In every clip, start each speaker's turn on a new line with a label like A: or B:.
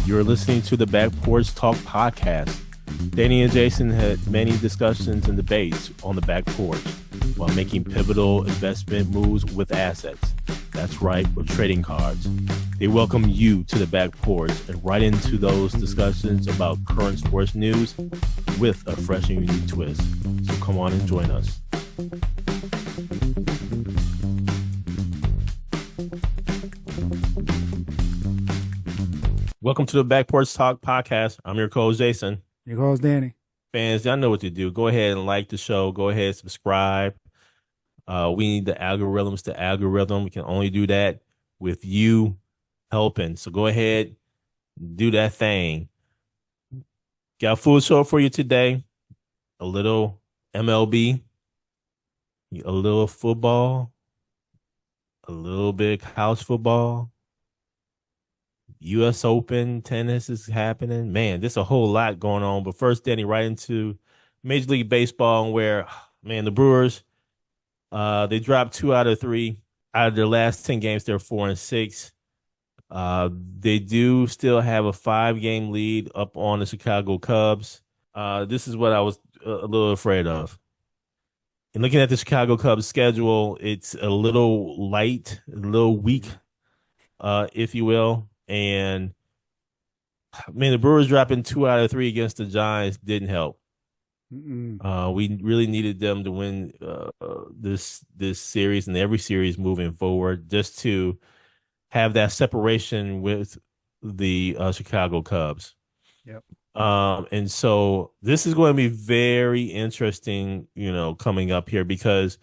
A: You're listening to the Back Porch Talk podcast. Danny and Jason had many discussions and debates on the back porch while making pivotal investment moves with assets. That's right, with trading cards. They welcome you to the back porch and right into those discussions about current sports news with a fresh and unique twist. So come on and join us. Welcome to the Back Porch Talk podcast. I'm your co-host, Jason.
B: Your co-host, Danny.
A: Fans, y'all know what to do. Go ahead and like the show. Go ahead and subscribe. We need the algorithms to algorithm. We can only do that with you helping. So go ahead, do that thing. Got a full show for you today. A little MLB, a little football, a little bit college football. U.S. Open tennis is happening. Man, there's a whole lot going on. But first, Danny, right into Major League Baseball, where, man, the Brewers, they dropped 2 out of 3. Out of their last 10 games, they're 4-6. They do still have a 5-game lead up on the Chicago Cubs. This is what I was a little afraid of. And looking at the Chicago Cubs schedule, it's a little light, a little weak, if you will. And man, the Brewers dropping 2 out of 3 against the Giants didn't help. We really needed them to win this series and every series moving forward, just to have that separation with the Chicago Cubs.
B: Yep.
A: And so this is going to be very interesting, coming up here, because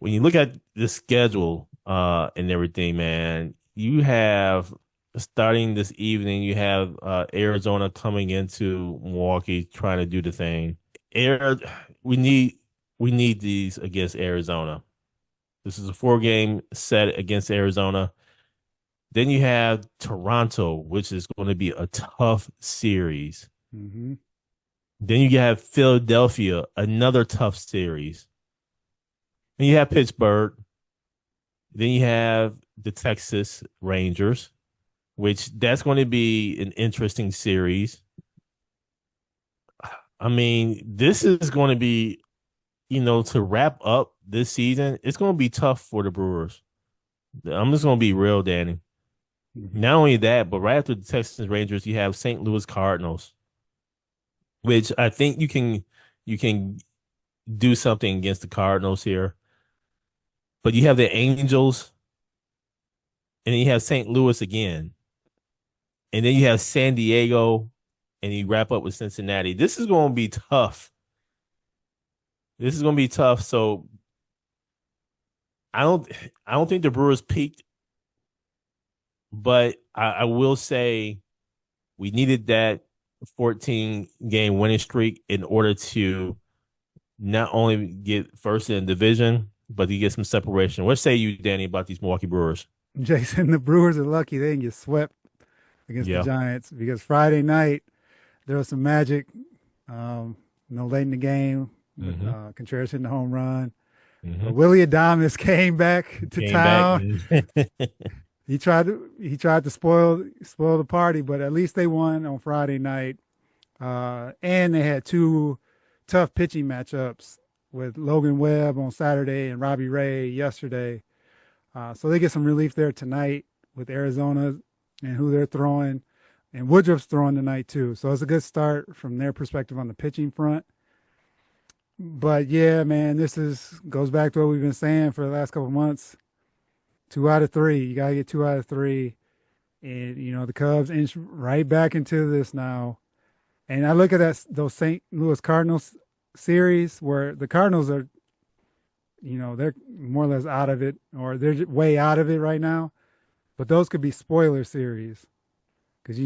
A: when you look at the schedule and everything, man, you have, starting this evening, you have Arizona coming into Milwaukee trying to do the thing. We need these against Arizona. This is a 4-game set against Arizona. Then you have Toronto, which is going to be a tough series.
B: Mm-hmm.
A: Then you have Philadelphia, another tough series. Then you have Pittsburgh. Then you have the Texas Rangers, which that's going to be an interesting series. I mean, this is going to be, to wrap up this season, it's going to be tough for the Brewers. I'm just going to be real, Danny. Mm-hmm. Not only that, but right after the Texas Rangers, you have St. Louis Cardinals, which I think you can do something against the Cardinals here. But you have the Angels, and then you have St. Louis again. And then you have San Diego, and you wrap up with Cincinnati. This is going to be tough. So I don't think the Brewers peaked, but I will say we needed that 14-game winning streak in order to not only get first in the division, but to get some separation. What say you, Danny, about these Milwaukee Brewers?
B: Jason, the Brewers are lucky they didn't get swept against the Giants, because Friday night there was some magic. Late in the game, with, Contreras hitting the home run. Mm-hmm. Willie Adames came back to town. He tried to spoil the party, but at least they won on Friday night. And they had 2 tough pitching matchups with Logan Webb on Saturday and Robbie Ray yesterday. So they get some relief there tonight with Arizona and who they're throwing. And Woodruff's throwing tonight too. So it's a good start from their perspective on the pitching front. But yeah, man, goes back to what we've been saying for the last couple of months. 2 out of 3. You got to get 2 out of 3. And, the Cubs inch right back into this now. And I look at those St. Louis Cardinals series where the Cardinals are, they're more or less out of it, or they're way out of it right now. But those could be spoiler series, because, they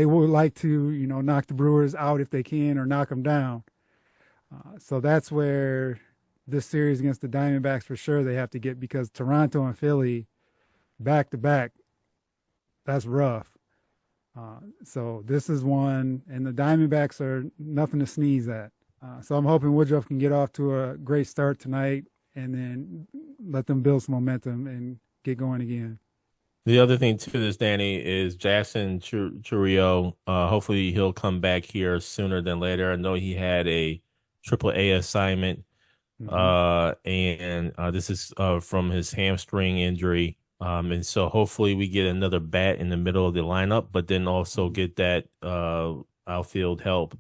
B: would like to, knock the Brewers out if they can, or knock them down. So that's where this series against the Diamondbacks for sure they have to get, because Toronto and Philly back to back, that's rough. So this is one, and the Diamondbacks are nothing to sneeze at. So I'm hoping Woodruff can get off to a great start tonight, and then let them build some momentum and get going again.
A: The other thing to this, Danny, is Jackson Churio. Hopefully he'll come back here sooner than later. I know he had a AAA assignment,
B: Hmm.
A: and this is from his hamstring injury. And so hopefully we get another bat in the middle of the lineup, but then also
B: Hmm.
A: get that outfield help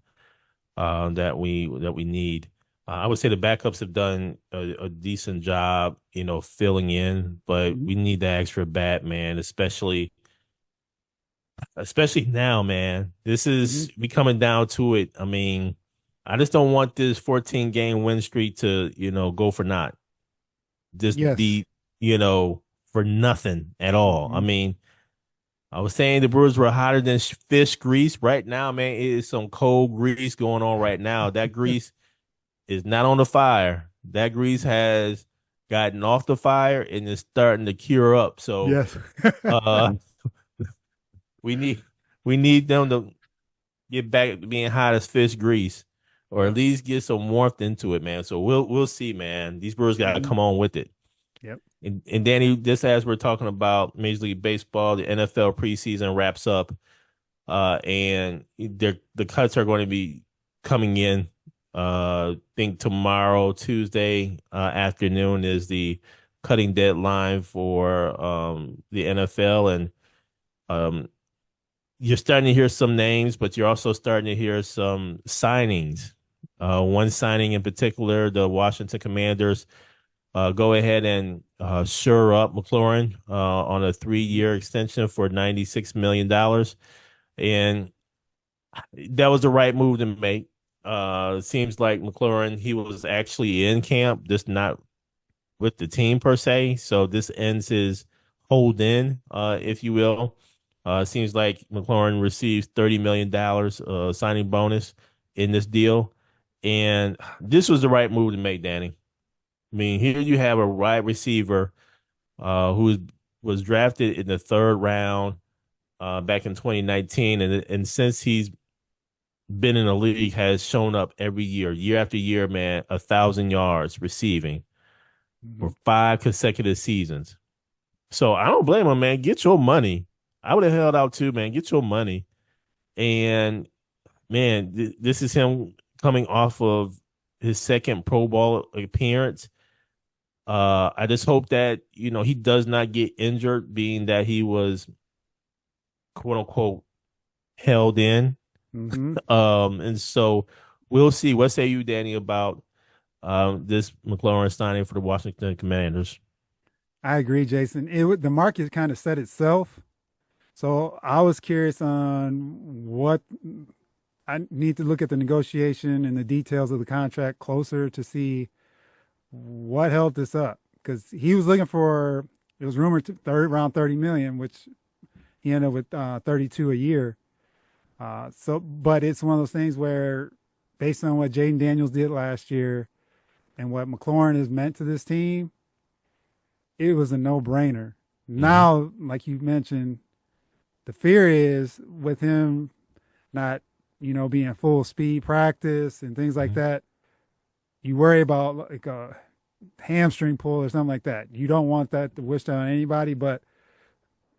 A: that we need. I would say the backups have done a decent job, filling in, but
B: Hmm.
A: we need that extra bat, man, especially now, man. This
B: Hmm.
A: is we coming down to it. I mean, I just don't want this 14 game win streak to, go for naught. Just
B: Yes.
A: be, for nothing at all. I
B: Hmm.
A: mean, I was saying the Brewers were hotter than fish grease. Right now, man, it is some cold grease going on right now. That grease is not on the fire. That grease has gotten off the fire and is starting to cure up. So
B: Yes.
A: uh we need we need them to get back to being hot as fish grease, or at
B: Yep.
A: least get some warmth into it, man. So we'll see, man. These Brewers gotta
B: Hmm.
A: come on with it.
B: Yep.
A: And Danny, just as we're talking about Major League Baseball, the NFL preseason wraps up, and the cuts are going to be coming in. I think tomorrow, Tuesday afternoon, is the cutting deadline for the NFL, and um, you're starting to hear some names, but you're also starting to hear some signings. One signing in particular, the Washington Commanders go ahead and shore up McLaurin on a 3-year extension for $96 million. And that was the right move to make. It seems like McLaurin, he was actually in camp, just not with the team per se. So this ends his hold in, if you will. It seems like McLaurin receives $30 million signing bonus in this deal. And this was the right move to make, Danny. I mean, here you have a wide receiver who was drafted in the third round back in 2019, and since he's been in the league, has shown up every year after year, man, 1,000 yards receiving
B: Hmm.
A: for 5 consecutive seasons. So I don't blame him, man. Get your money. I would have held out too, man. Get your money. And man, this is him coming off of his second Pro Bowl appearance. I just hope that he does not get injured, being that he was quote unquote held in.
B: Hmm.
A: And so we'll see. What say you, Danny, about this McLaurin signing for the Washington Commanders?
B: I agree, Jason. The market kind of set itself. So I was curious on what I need to look at the negotiation and the details of the contract closer to see what held this up because he was looking for it was rumored to around 30 million, which he ended up with 32 a year. But it's one of those things where, based on what Jaden Daniels did last year and what McLaurin has meant to this team, it was a no-brainer.
A: Hmm.
B: Now, like you mentioned, the fear is with him not, being full speed practice and things like
A: Hmm.
B: that. You worry about like a hamstring pull or something like that. You don't want that to wish that on anybody, but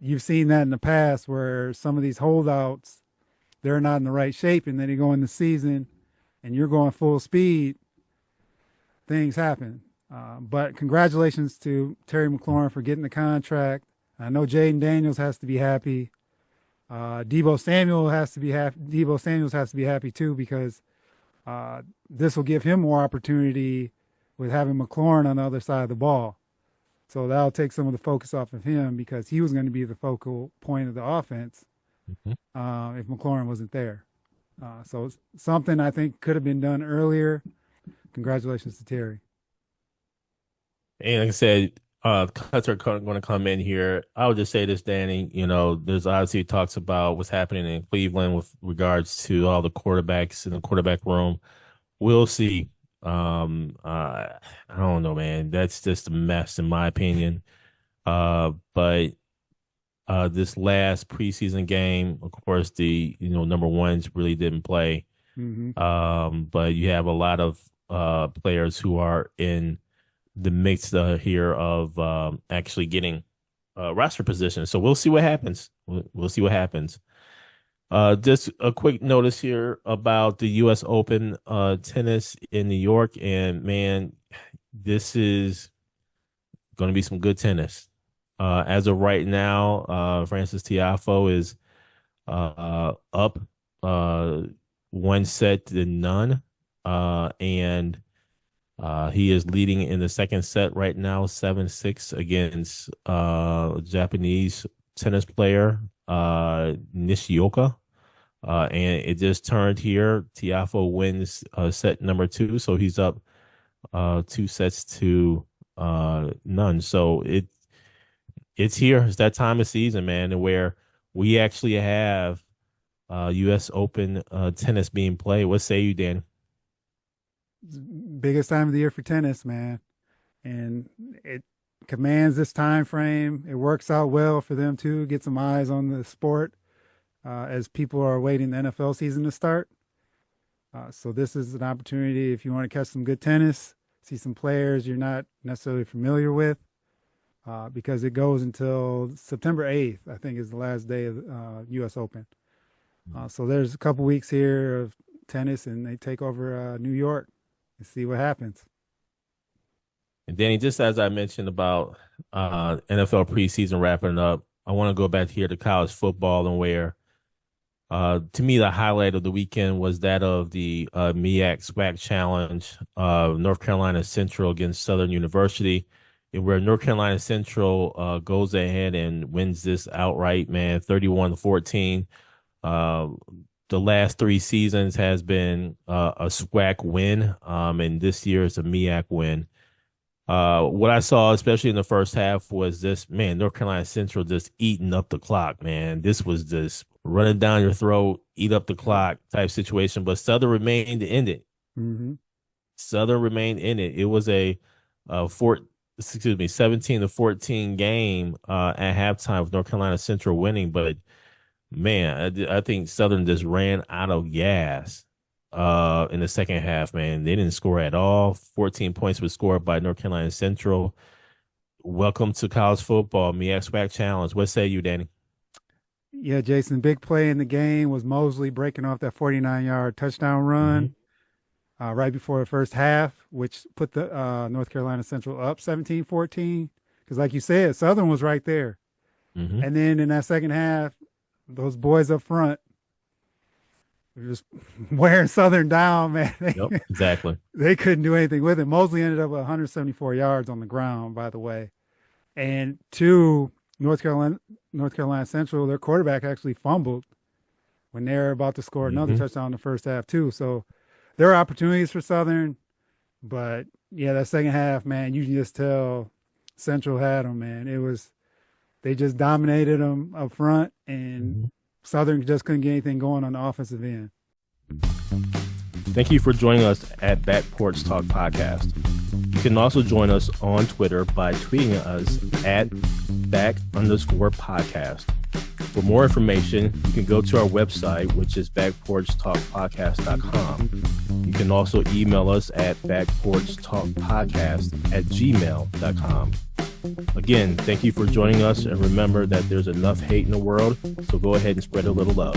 B: you've seen that in the past where some of these holdouts they're not in the right shape, and then you go in the season and you're going full speed. Things happen. But congratulations to Terry McLaurin for getting the contract. I know Jaden Daniels has to be happy. Debo Samuels has to be happy too because this will give him more opportunity with having McLaurin on the other side of the ball. So that'll take some of the focus off of him because he was going to be the focal point of the offense
A: Hmm.
B: if McLaurin wasn't there. So it's something I think could have been done earlier. Congratulations to Terry.
A: And like I said, cuts are going to come in here. I would just say this, Danny. There's obviously talks about what's happening in Cleveland with regards to all the quarterbacks in the quarterback room. We'll see. I don't know, man. That's just a mess, in my opinion. But this last preseason game, of course, the number ones really didn't play.
B: Mm-hmm.
A: But you have a lot of players who are in the mix here of actually getting roster position. So we'll see what happens. We'll see what happens. Just a quick notice here about the U.S. Open tennis in New York, and man, this is going to be some good tennis. As of right now, Francis Tiafoe is up 1-0, and he is leading in the second set right now, 7-6 against Japanese tennis player Nishioka. And it just turned here. Tiafoe wins set number 2, so he's up 2-0. So it's here. It's that time of season, man, where we actually have U.S. Open tennis being played. What say you, Dan?
B: Biggest time of the year for tennis, man, and it commands this time frame. It works out well for them too. Get some eyes on the sport as people are waiting the NFL season to start. So this is an opportunity if you want to catch some good tennis, see some players you're not necessarily familiar with, because it goes until September 8th, I think, is the last day of U.S. Open. So there's a couple weeks here of tennis, and they take over New York and see what happens.
A: And Danny, just as I mentioned about NFL preseason wrapping up, I want to go back here to college football, and where to me the highlight of the weekend was that of the MEAC SWAC challenge, North Carolina Central against Southern University, and where North Carolina Central goes ahead and wins this outright, man, 31-14. The last 3 seasons has been a SWAC win, and this year is a MEAC win. What I saw, especially in the first half, was this, man, North Carolina Central just eating up the clock, man. This was just running down your throat, eat up the clock type situation, but Southern remained in it.
B: Mm-hmm.
A: Southern remained in it. It was a 17-14 game at halftime with North Carolina Central winning, but man, I think Southern just ran out of gas in the second half, man. They didn't score at all. 14 points was scored by North Carolina Central. Welcome to college football, MEAC SWAC Challenge. What say you, Danny?
B: Yeah, Jason, big play in the game was Mosley breaking off that 49-yard touchdown run right before the first half, which put the North Carolina Central up 17-14. Because like you said, Southern was right there.
A: Mm-hmm.
B: And then in that second half, those boys up front were just wearing Southern down, man.
A: Yep, exactly.
B: They couldn't do anything with it. Mosley ended up with 174 yards on the ground, by the way. And North Carolina Central, their quarterback actually fumbled when they were about to score another touchdown in the first half too. So there are opportunities for Southern, but yeah, that second half, man, you can just tell Central had them, man. They just dominated them up front, and Southern just couldn't get anything going on the offensive end.
A: Thank you for joining us at Back Porch Talk Podcast. You can also join us on Twitter by tweeting us at @back_podcast. For more information, you can go to our website, which is backporchtalkpodcast.com. You can also email us at backporchtalkpodcast@gmail.com. Again, thank you for joining us, and remember that there's enough hate in the world, so go ahead and spread a little love.